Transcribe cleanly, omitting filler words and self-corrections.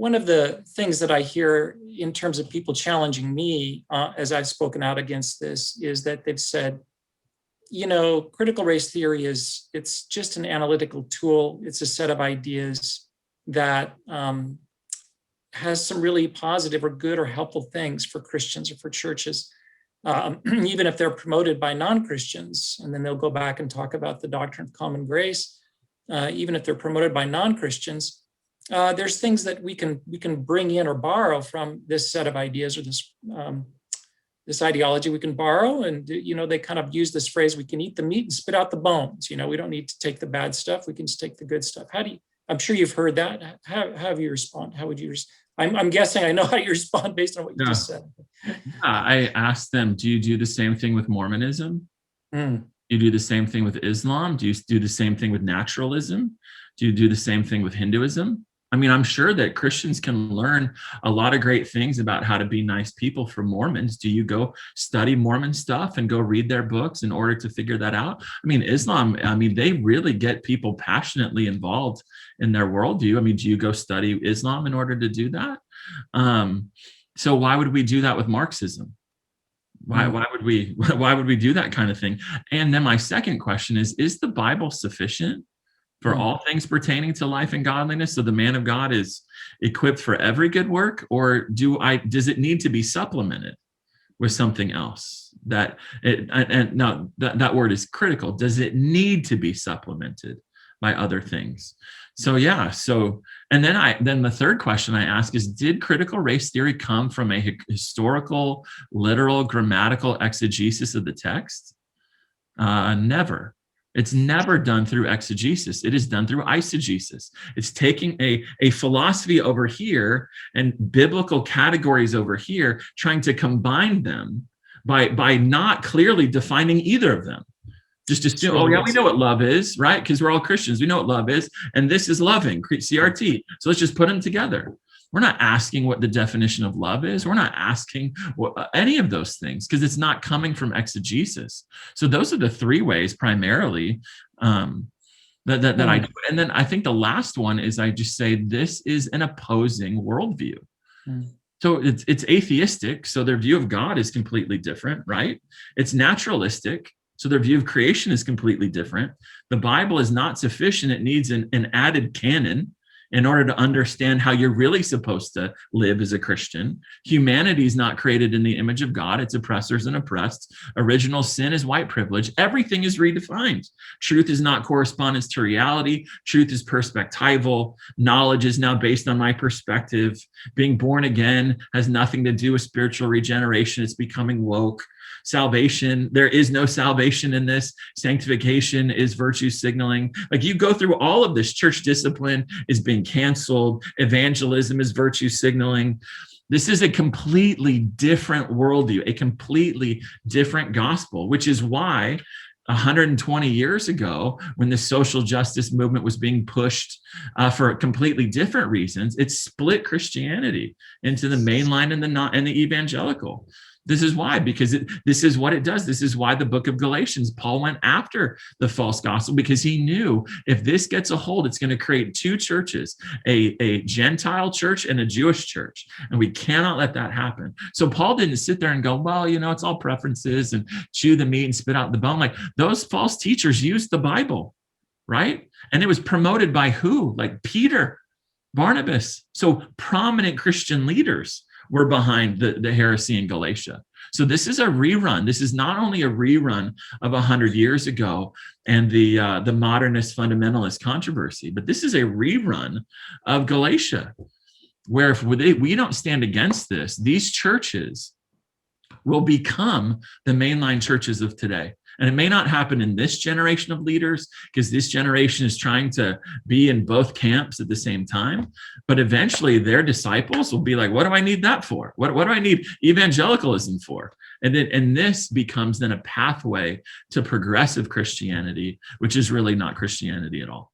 one of the things that I hear in terms of people challenging me as I've spoken out against this is that they've said, critical race theory it's just an analytical tool. It's a set of ideas that has some really positive or good or helpful things for Christians or for churches, even if they're promoted by non-Christians. And then they'll go back and talk about the doctrine of common grace. Even if they're promoted by non-Christians, there's things that we can bring in or borrow from this set of ideas or this ideology we can borrow. And, they kind of use this phrase, we can eat the meat and spit out the bones. We don't need to take the bad stuff. We can just take the good stuff. I'm sure you've heard that. How do you respond? How would you respond? I'm guessing I know how you respond based on what you just said. I asked them, do you do the same thing with Mormonism? Do you do the same thing with Islam? Do you do the same thing with naturalism? Do you do the same thing with Hinduism? I mean, I'm sure that Christians can learn a lot of great things about how to be nice people from Mormons. Do you go study Mormon stuff and go read their books in order to figure that out? I mean, Islam, they really get people passionately involved in their worldview. I mean, do you go study Islam in order to do that? So why would we do that with Marxism? Why would we do that kind of thing? And then my second question is the Bible sufficient for all things pertaining to life and godliness? So the man of God is equipped for every good work, or does it need to be supplemented with something else? That word is critical. Does it need to be supplemented by other things? So and then the third question I ask is, did critical race theory come from a historical, literal, grammatical exegesis of the text? Never. It's never done through exegesis. It is done through eisegesis. It's taking a philosophy over here and biblical categories over here, trying to combine them by not clearly defining either of them. Just assume, we know what love is, right? Because we're all Christians. We know what love is. And this is loving, CRT. So let's just put them together. We're not asking what the definition of love is. We're not asking any of those things because it's not coming from exegesis. So those are the three ways primarily that I do. And then I think the last one is I just say this is an opposing worldview. So it's atheistic. So their view of God is completely different, right? It's naturalistic. So their view of creation is completely different. The Bible is not sufficient. It needs an added canon in order to understand how you're really supposed to live as a Christian. Humanity is not created in the image of God. It's oppressors and oppressed. Original sin is white privilege. Everything is redefined. Truth is not correspondence to reality. Truth is perspectival. Knowledge is now based on my perspective. Being born again has nothing to do with spiritual regeneration. It's becoming woke. Salvation, there is no salvation in this. Sanctification is virtue signaling. Like you go through all of this. Church discipline is being canceled. Evangelism is virtue signaling. This is a completely different worldview, a completely different gospel, which is why 120 years ago, when the social justice movement was being pushed for completely different reasons, it split Christianity into the mainline and the evangelical. This is why, because this is what it does. This is why the book of Galatians, Paul went after the false gospel, because he knew if this gets a hold, it's going to create two churches, a Gentile church and a Jewish church. And we cannot let that happen. So Paul didn't sit there and go, well, it's all preferences and chew the meat and spit out the bone. Like those false teachers used the Bible, right? And it was promoted by who? Like Peter, Barnabas. So prominent Christian leaders were behind the heresy in Galatia. So this is a rerun. This is not only a rerun of 100 years ago and the modernist fundamentalist controversy, but this is a rerun of Galatia, where if we don't stand against this, these churches will become the mainline churches of today. And it may not happen in this generation of leaders, because this generation is trying to be in both camps at the same time. But eventually their disciples will be like, what do I need that for? What do I need evangelicalism for? And this becomes then a pathway to progressive Christianity, which is really not Christianity at all.